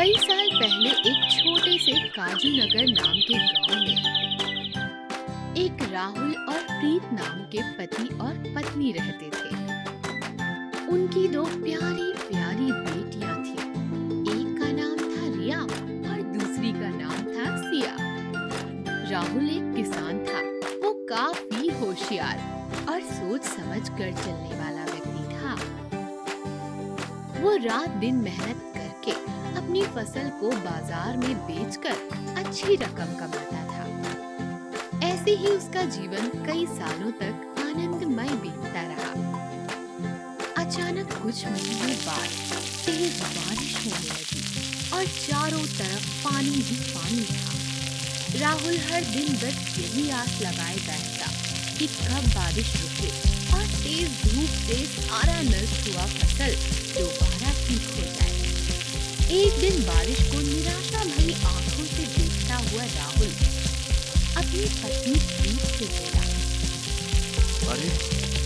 कई साल पहले एक छोटे से काजू नगर नाम के गांव में एक राहुल और प्रीत नाम के पति और पत्नी रहते थे। उनकी दो प्यारी प्यारी बेटियां थीं। एक का नाम था रिया और दूसरी का नाम था सिया। राहुल एक किसान था। वो काफी होशियार और सोच समझ कर चलने वाला व्यक्ति था। वो रात दिन मेहनत करके अपनी फसल को बाजार में बेचकर अच्छी रकम कमाता था। ऐसे ही उसका जीवन कई सालों तक आनंदमय बीतता रहा। अचानक कुछ महीनों बाद तेज बारिश होने लगी और चारों तरफ पानी ही पानी था। राहुल हर दिन बस यही आस लगाए बैठता कि कब बारिश रुके और तेज धूप से सारा नष्ट हुआ फसल दोबारा ठीक हो जाए। एक दिन बारिश को निराशा भरी आंखों से देखता हुआ राहुल अपनी पत्नी प्रीत से बोला, अरे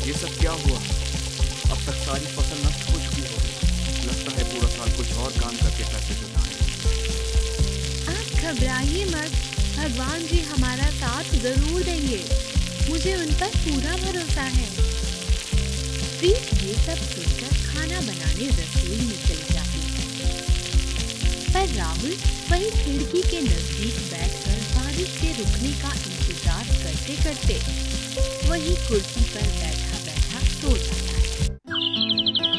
ये सब क्या हुआ? अब तक सारी फसल नष्ट हो चुकी होगी। लगता है पूरा साल कुछ और काम करके पैसे जुटाएं। आप घबराइए मत, भगवान जी हमारा साथ जरूर देंगे। मुझे उन पर पूरा भरोसा है। प्रीत ये सब सुनकर खाना बनाने रसोई में चली जाती है। पर राहुल वही खिड़की के नजदीक बैठकर बारिश के रुकने का इंतजार करते करते वही कुर्सी पर बैठा बैठा सो जाता है।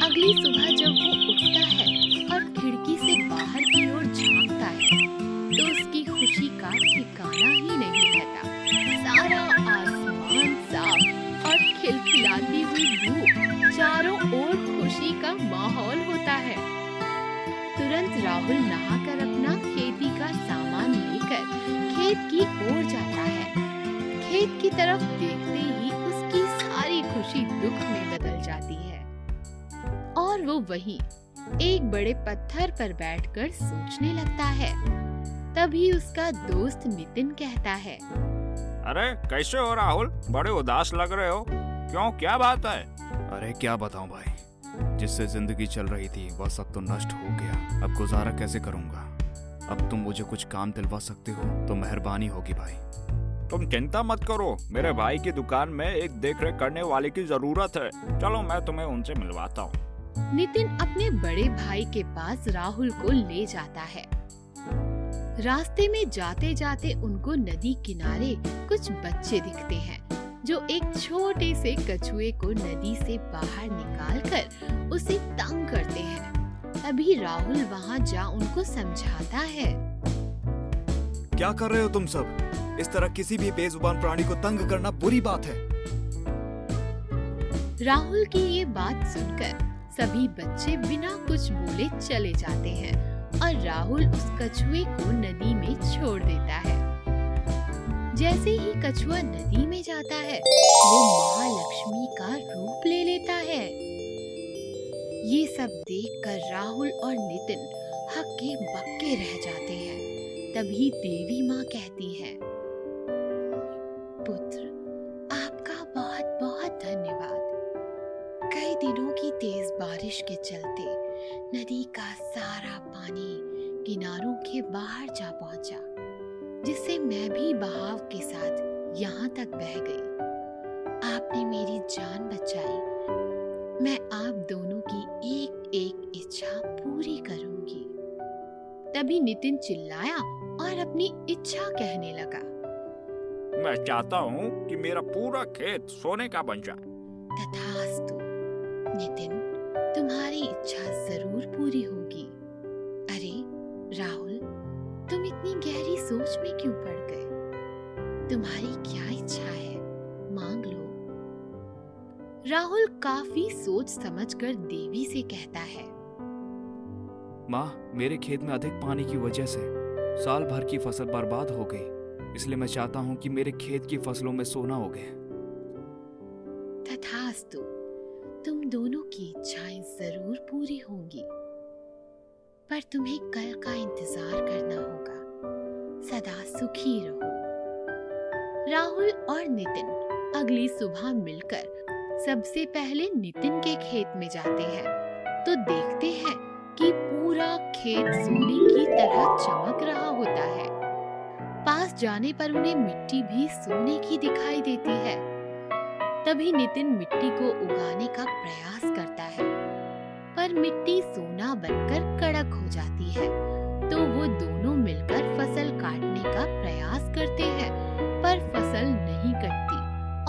अगली सुबह जब वो उठता है और खिड़की से बाहर की ओर झांकता है तो उसकी खुशी का ठिकाना ही नहीं रहता। सारा आसमान साफ और खिलखिलाती हुई धूप, चारों ओर खुशी का माहौल होता है। तुरंत राहुल नहाकर अपना खेती का सामान लेकर खेत की ओर जाता है। खेत की तरफ देखते ही उसकी सारी खुशी दुख में बदल जाती है और वो वहीं एक बड़े पत्थर पर बैठकर सोचने लगता है। तभी उसका दोस्त नितिन कहता है, अरे कैसे हो राहुल? बड़े उदास लग रहे हो। क्यों, क्या बात है? अरे क्या बताऊं भाई, जिससे जिंदगी चल रही थी वह सब तो नष्ट हो गया। अब गुजारा कैसे करूंगा? अब तुम मुझे कुछ काम दिलवा सकते हो तो मेहरबानी होगी भाई। तुम चिंता मत करो, मेरे भाई की दुकान में एक देखरेख करने वाले की जरूरत है। चलो मैं तुम्हें उनसे मिलवाता हूँ। नितिन अपने बड़े भाई के पास राहुल को ले जाता है। रास्ते में जाते जाते उनको नदी किनारे कुछ बच्चे दिखते हैं जो एक छोटे से कछुए को नदी से बाहर निकालकर उसे तंग करते हैं। तभी राहुल वहां जा उनको समझाता है, क्या कर रहे हो तुम सब? इस तरह किसी भी बेजुबान प्राणी को तंग करना बुरी बात है। राहुल की ये बात सुनकर सभी बच्चे बिना कुछ बोले चले जाते हैं और राहुल उस कछुए को नदी में छोड़ देता है। जैसे ही कछुआ नदी में जाता है वो महालक्ष्मी का रूप ले लेता है। ये सब देखकर राहुल और नितिन हक्के बक्के रह जाते हैं। तभी देवी माँ कहती है, पुत्र आपका बहुत बहुत धन्यवाद। कई दिनों की तेज बारिश के चलते नदी का सारा पानी किनारों के बाहर जा पहुंचा, जिससे मैं भी बहाव के साथ यहाँ तक बह गई। आपने मेरी जान बचाई। मैं आप दोनों की एक एक इच्छा पूरी करूंगी। तभी नितिन चिल्लाया और अपनी इच्छा कहने लगा, मैं चाहता हूँ कि मेरा पूरा खेत सोने का बन जाए। तथास्तु नितिन, तुम्हारी इच्छा जरूर पूरी होगी। अरे राहुल, तुम इतनी गहरी सोच में क्यों पड़ गए? तुम्हारी क्या इच्छा है, मांग लो। राहुल काफी सोच समझकर देवी से कहता है, माँ, मेरे खेत में अधिक पानी की वजह से साल भर की फसल बर्बाद हो गई। इसलिए मैं चाहता हूँ कि मेरे खेत की फसलों में सोना उगे। तथास्तु, तुम दोनों की इच्छाएं जरूर पूरी होंगी, पर तुम्हें कल का इंतजार करना होगा। सदा सुखी रहो। राहुल और नितिन अगली सुबह मिलकर सबसे पहले नितिन के खेत में जाते हैं तो देखते हैं कि पूरा खेत सोने की तरह चमक रहा होता है। पास जाने पर उन्हें मिट्टी भी सोने की दिखाई देती है। तभी नितिन मिट्टी को उगाने का प्रयास करता है, पर मिट्टी सोना बनकर कड़क हो जाती है। तो वो दोनों मिलकर फसल काटने का प्रयास करते हैं, पर फसल नहीं कटती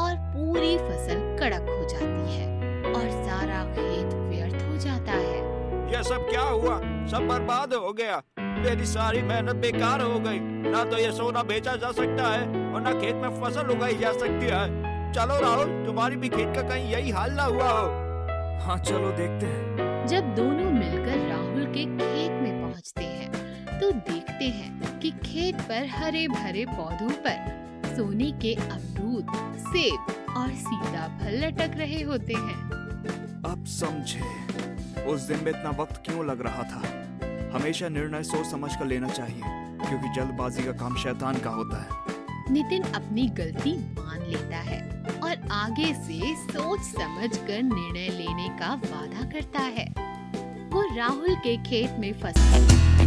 और पूरी फसल कड़क हो जाती है और सारा खेत व्यर्थ हो जाता है। ये सब क्या हुआ? सब बर्बाद हो गया। मेरी सारी मेहनत बेकार हो गई। ना तो ये सोना बेचा जा सकता है और ना खेत में फसल उगाई जा सकती है। चलो राहुल, तुम्हारी भी खेत का कहीं यही हाल ना हुआ हो। हाँ चलो देखते हैं। जब दोनों मिलकर राहुल के खेत में पहुंचते हैं तो देखते हैं कि खेत पर हरे भरे पौधों पर सोने के अमरूद, सेब और सीताफल लटक रहे होते हैं। अब समझे उस दिन में इतना वक्त क्यों लग रहा था। हमेशा निर्णय सोच समझ कर लेना चाहिए, क्योंकि जल्दबाजी का काम शैतान का होता है। नितिन अपनी गलती मान लेता है और आगे से सोच समझ कर निर्णय लेने का वादा करता है। वो राहुल के खेत में फसल